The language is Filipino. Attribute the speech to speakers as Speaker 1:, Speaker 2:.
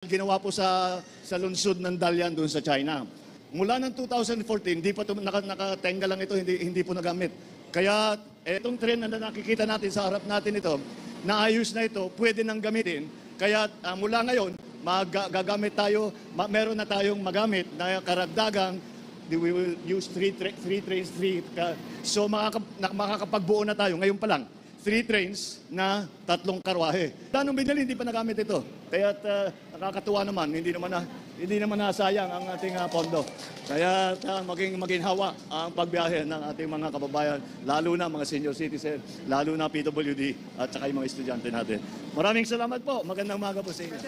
Speaker 1: Ginawa po sa lungsod ng Dalian doon sa China. Mula ng 2014, hindi pa nakatenga lang ito, hindi po nagamit. Kaya itong trend na nakikita natin sa harap natin ito, naayos na ito, pwede nang gamitin. Kaya mula ngayon, gagamit tayo, meron na tayong magamit na karagdagang, we will use three trains. So makakapagbuo na tayo ngayon pa lang. 3 trains na 3 karwahe. Nung binili, hindi pa nagamit ito. Kaya nakakatuwa naman, hindi naman nasayang ang ating pondo. Kaya maging hawa ang pagbiyahe ng ating mga kababayan, lalo na mga senior citizen, lalo na PWD at saka yung mga estudyante natin. Maraming salamat po. Magandang umaga po sa inyo.